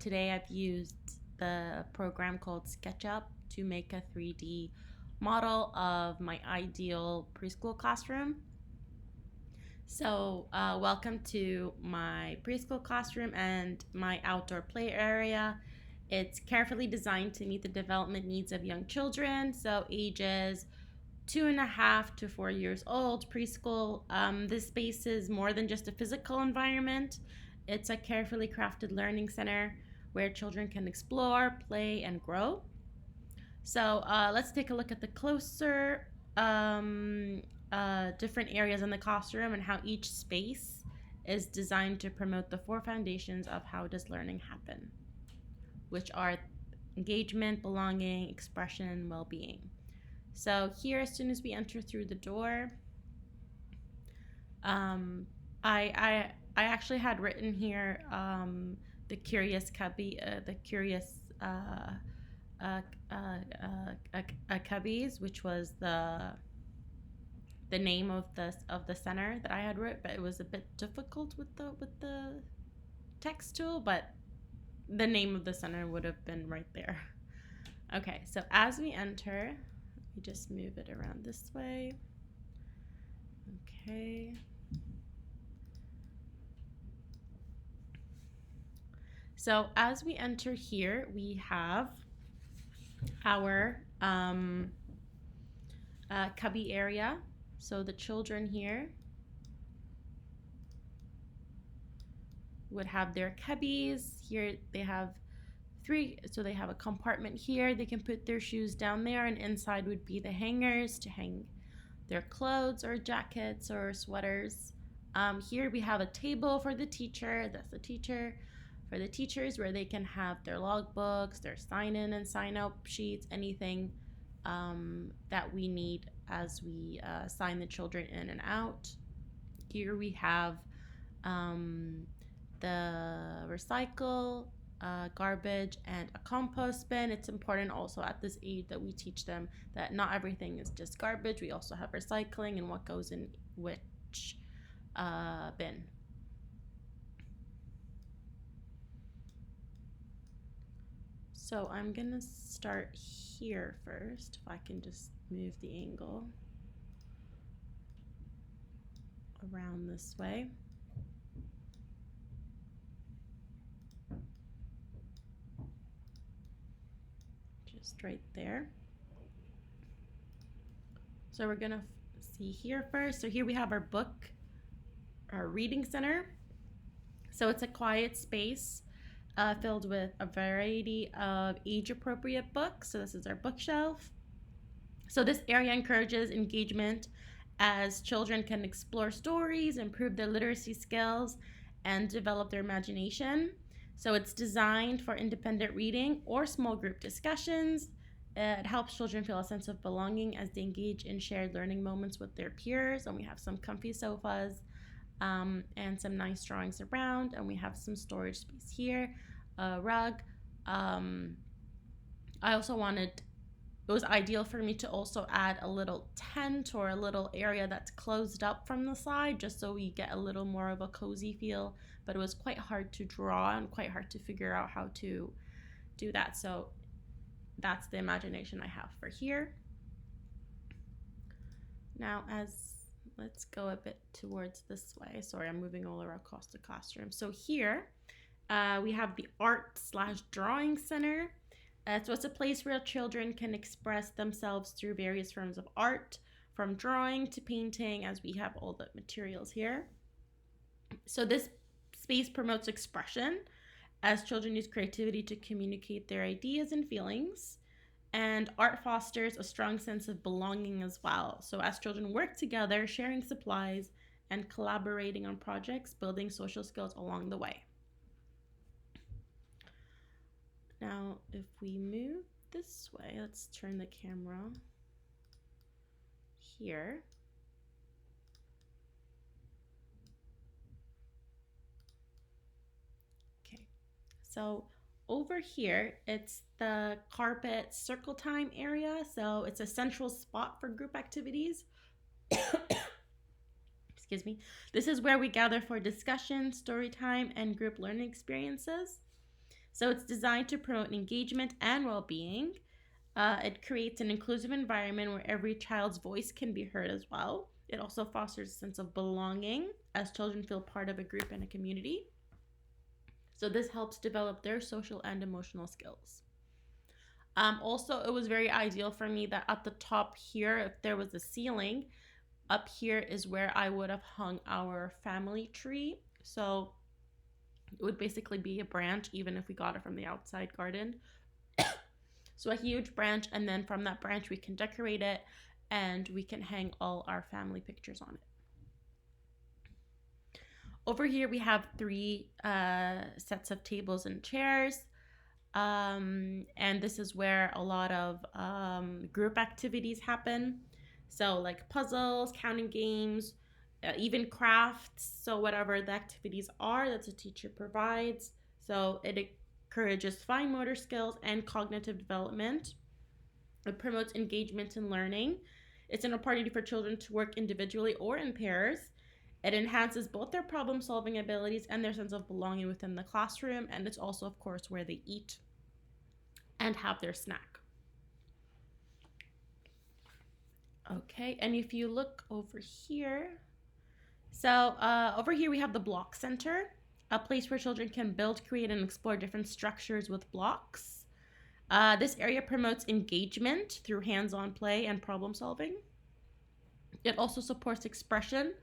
today I've used the program called SketchUp to make a 3D model of my ideal preschool classroom. So welcome to my preschool classroom and my outdoor play area. It's carefully designed to meet the development needs of young children, so ages 2.5 to 4 years old. Preschool. This space is more than just a physical environment. It's a carefully crafted learning center where children can explore, play, and grow. So let's take a look at the closer different areas in the classroom and how each space is designed to promote the four foundations of how does learning happen, which are engagement, belonging, expression, and well-being. So here, as soon as we enter through the door, I actually had written here the curious cubbies, which was the name of the center that I had wrote, but it was a bit difficult with the text tool, but the name of the center would have been right there. Okay, so as we enter, we just move it around this way. Okay. So as we enter here, we have our cubby area. So the children here would have their cubbies. Here they have three, so they have a compartment here. They can put their shoes down there, and inside would be the hangers to hang their clothes or jackets or sweaters. Here we have a table for the teacher. That's the teacher. For the teachers, where they can have their logbooks, their sign-in and sign-out sheets, anything that we need as we sign the children in and out. Here we have the recycle, garbage, and a compost bin. It's important also at this age that we teach them that not everything is just garbage. We also have recycling and what goes in which bin. So I'm gonna start here first, if I can just move the angle around this way. Just right there. So we're gonna see here first. So here we have our reading center. So it's a quiet space filled with a variety of age-appropriate books. So this is our bookshelf. So this area encourages engagement as children can explore stories, improve their literacy skills, and develop their imagination. So it's designed for independent reading or small group discussions. It helps children feel a sense of belonging as they engage in shared learning moments with their peers. And we have some comfy sofas and some nice drawings around, and we have some storage space here, a rug. I also wanted, it was ideal for me to also add a little tent or a little area that's closed up from the side, just so we get a little more of a cozy feel, but it was quite hard to draw and quite hard to figure out how to do that. So that's the imagination I have for here. Now let's go a bit towards this way. Sorry, I'm moving all around across the classroom. So here we have the art/drawing center. So it's a place where children can express themselves through various forms of art, from drawing to painting, as we have all the materials here. So this space promotes expression as children use creativity to communicate their ideas and feelings. And art fosters a strong sense of belonging as well. So as children work together, sharing supplies and collaborating on projects, building social skills along the way. Now, if we move this way, let's turn the camera here. Okay, so over here, it's the carpet circle time area. So it's a central spot for group activities. Excuse me. This is where we gather for discussion, story time, and group learning experiences. So it's designed to promote engagement and well-being. It creates an inclusive environment where every child's voice can be heard as well. It also fosters a sense of belonging as children feel part of a group and a community. So this helps develop their social and emotional skills. Also, it was very ideal for me that at the top here, if there was a ceiling, up here is where I would have hung our family tree. So it would basically be a branch, even if we got it from the outside garden. So a huge branch, and then from that branch we can decorate it and we can hang all our family pictures on it. Over here we have three sets of tables and chairs. And this is where a lot of group activities happen. So like puzzles, counting games, even crafts. So whatever the activities are that the teacher provides. So it encourages fine motor skills and cognitive development. It promotes engagement in learning. It's an opportunity for children to work individually or in pairs. It enhances both their problem solving abilities and their sense of belonging within the classroom. And it's also, of course, where they eat and have their snack. Okay, and if you look over here, so over here we have the block center, a place where children can build, create, and explore different structures with blocks. This area promotes engagement through hands-on play and problem solving. It also supports expression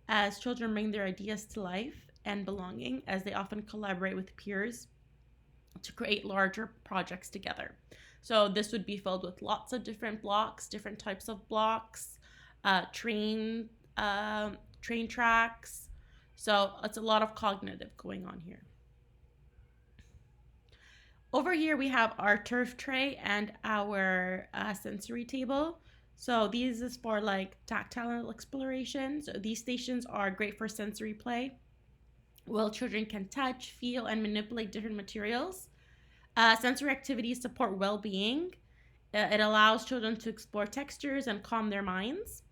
as children bring their ideas to life, and belonging as they often collaborate with peers to create larger projects together. So this would be filled with lots of different blocks, different types of blocks, train tracks. So it's a lot of cognitive going on here. Over here we have our turf tray and our sensory table. So these is for like tactile exploration. So these stations are great for sensory play. Well, children can touch, feel, and manipulate different materials. Sensory activities support well-being. It allows children to explore textures and calm their minds.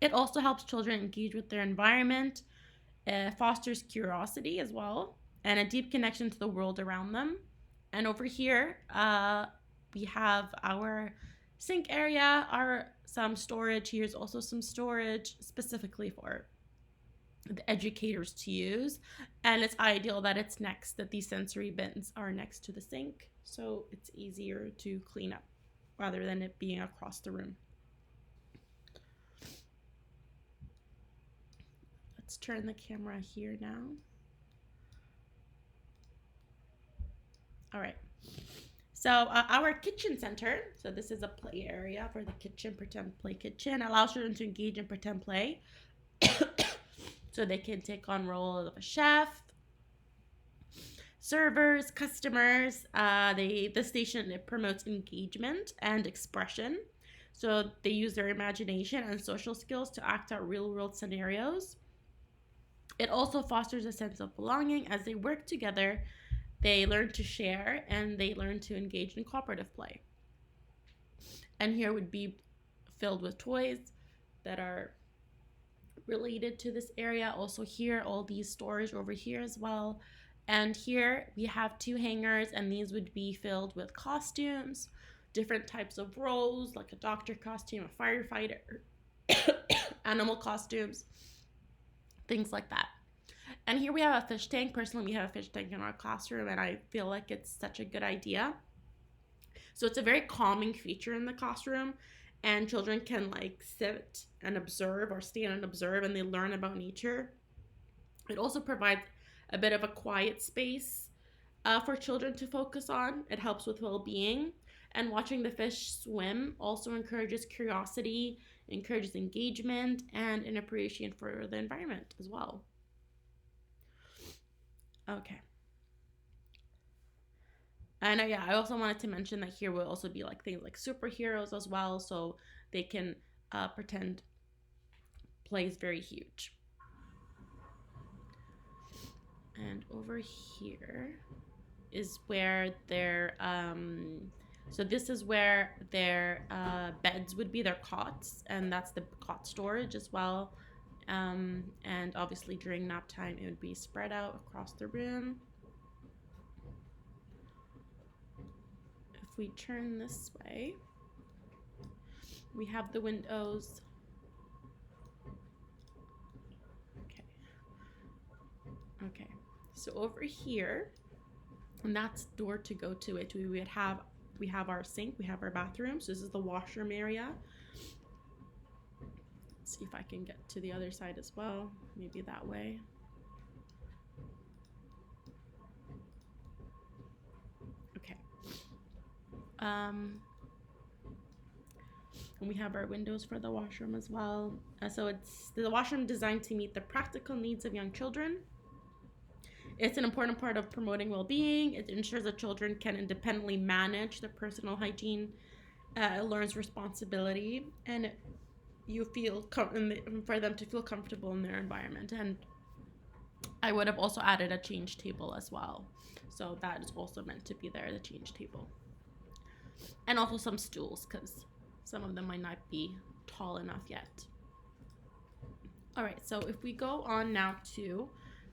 It also helps children engage with their environment, fosters curiosity as well, and a deep connection to the world around them. And over here, we have our sink area, some storage. Here's also some storage specifically for the educators to use, and it's ideal that that these sensory bins are next to the sink, so it's easier to clean up rather than it being across the room. Let's turn the camera here now. All right, so our kitchen center, so this is a play area for the kitchen, pretend play kitchen, allows children to engage in pretend play. So they can take on roles of a chef, servers, customers. The station, it promotes engagement and expression. So they use their imagination and social skills to act out real-world scenarios. It also fosters a sense of belonging as they work together. They learn to share and they learn to engage in cooperative play. And here would be filled with toys that are related to this area. Also here, all these storage over here as well. And here we have two hangers, and these would be filled with costumes, different types of roles, like a doctor costume, a firefighter, animal costumes, things like that. And here we have a fish tank. Personally, we have a fish tank in our classroom, and I feel like it's such a good idea. So it's a very calming feature in the classroom, and children can like sit and observe or stand and observe, and they learn about nature. It also provides a bit of a quiet space for children to focus on. It helps with well-being, and watching the fish swim also encourages curiosity, encourages engagement, and an appreciation for the environment as well. Okay. And yeah, I also wanted to mention that here will also be like things like superheroes as well, so they can pretend play is very huge. And over here is where their so this is where their beds would be, their cots, and that's the cot storage as well. And obviously during nap time it would be spread out across the room. we turn this way, we have the windows. Okay, so over here, and that's door to go to it. We have our sink, we have our bathroom. So this is the washroom area. Let's see if I can get to the other side as well. Maybe that way. Okay. And we have our windows for the washroom as well. So it's the washroom designed to meet the practical needs of young children. It's an important part of promoting well-being. It ensures that children can independently manage their personal hygiene, learns responsibility, and you feel for them to feel comfortable in their environment. And I would have also added a change table as well. So that is also meant to be there, the change table. And also some stools, because some of them might not be tall enough yet. All right, so if we go on now to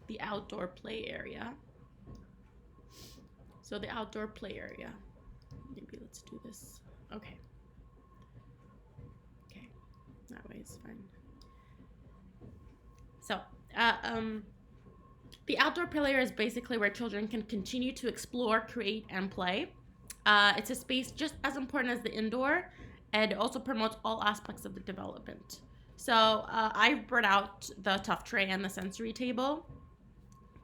the outdoor play area. So the outdoor play area. Maybe let's do this. Okay. Okay, that way is fine. So, the outdoor play area is basically where children can continue to explore, create, and play. It's a space just as important as the indoor, and it also promotes all aspects of the development. So I've brought out the tough tray and the sensory table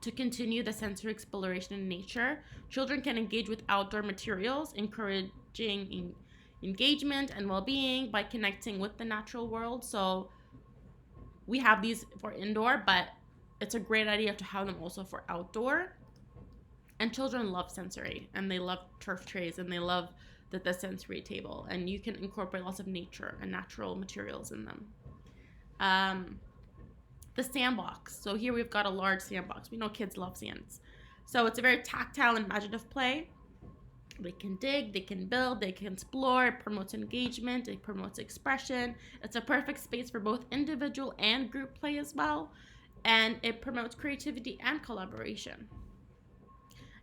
to continue the sensory exploration in nature. Children can engage with outdoor materials, encouraging engagement and well-being by connecting with the natural world. So we have these for indoor, but it's a great idea to have them also for outdoor. And children love sensory, and they love turf trays, and they love the sensory table, and you can incorporate lots of nature and natural materials in them. The sandbox. So here we've got a large sandbox. We know kids love sands. So it's a very tactile and imaginative play. They can dig, they can build, they can explore. It promotes engagement, it promotes expression. It's a perfect space for both individual and group play as well. And it promotes creativity and collaboration.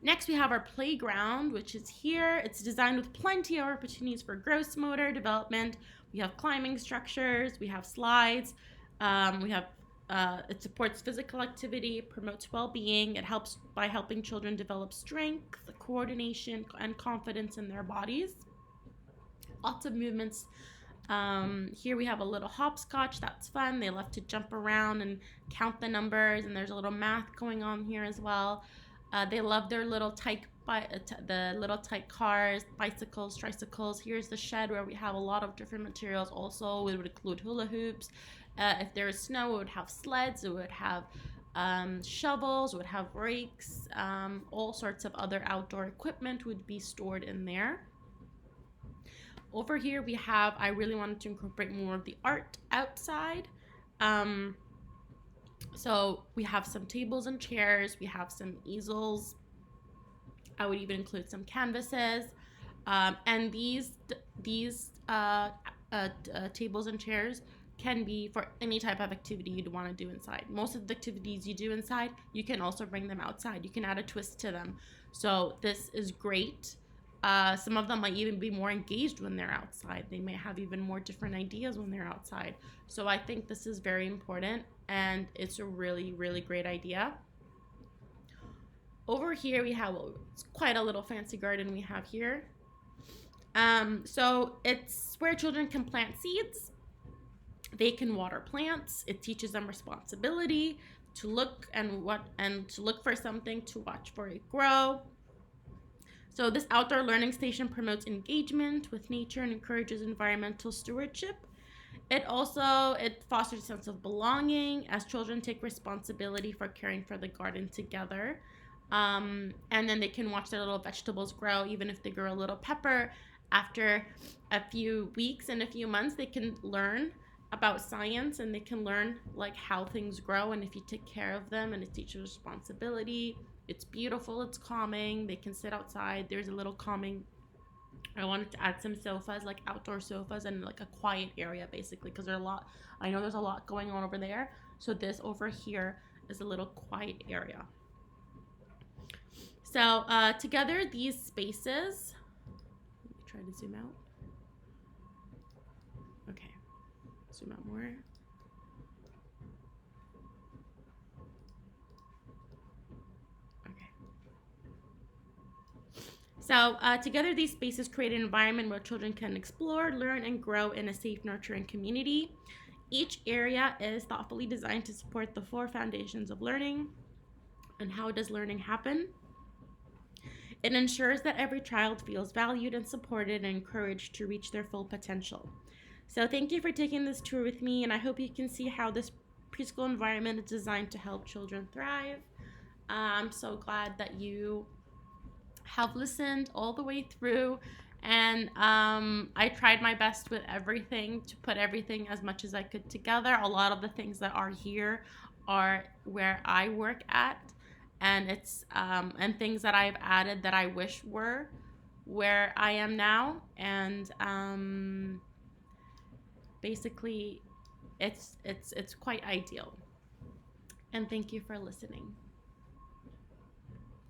Next, we have our playground, which is here. It's designed with plenty of opportunities for gross motor development. We have climbing structures, we have slides, it supports physical activity, promotes well-being. It helps by helping children develop strength, coordination, and confidence in their bodies. Lots of movements. Here we have a little hopscotch. That's fun. They love to jump around and count the numbers, and there's a little math going on here as well. They love their little tight cars, bicycles, tricycles. Here's the shed where we have a lot of different materials. Also, it would include hula hoops. If there is snow, it would have sleds. It would have shovels. It would have rakes. All sorts of other outdoor equipment would be stored in there. Over here we have, I really wanted to incorporate more of the art outside. So we have some tables and chairs. We have some easels. I would even include some canvases. And these tables and chairs can be for any type of activity you'd want to do inside. Most of the activities you do inside, you can also bring them outside. You can add a twist to them. So this is great. Some of them might even be more engaged when they're outside. They may have even more different ideas when they're outside. So I think this is very important, and it's a really, really great idea. Over here we have, it's quite a little fancy garden we have here. So it's where children can plant seeds. They can water plants. It teaches them responsibility to look to look for something, to watch for it grow. So this outdoor learning station promotes engagement with nature and encourages environmental stewardship. It fosters a sense of belonging as children take responsibility for caring for the garden together. And then they can watch their little vegetables grow. Even if they grow a little pepper, after a few weeks and a few months, they can learn about science, and they can learn like how things grow, and if you take care of them, and it teaches responsibility. It's beautiful, it's calming. They can sit outside. There's a little calming. I wanted to add some sofas, like outdoor sofas, and like a quiet area basically, because there's a lot going on over there. So this over here is a little quiet area. So together these spaces, let me try to zoom out. Okay, zoom out more. So together, these spaces create an environment where children can explore, learn, and grow in a safe, nurturing community. Each area is thoughtfully designed to support the four foundations of learning. And how does learning happen? It ensures that every child feels valued and supported and encouraged to reach their full potential. So thank you for taking this tour with me, and I hope you can see how this preschool environment is designed to help children thrive. I'm so glad that you have listened all the way through, and I tried my best with everything to put everything as much as I could together. A lot of the things that are here are where I work at, and it's and things that I've added that I wish were where I am now, and basically it's quite ideal. And thank you for listening.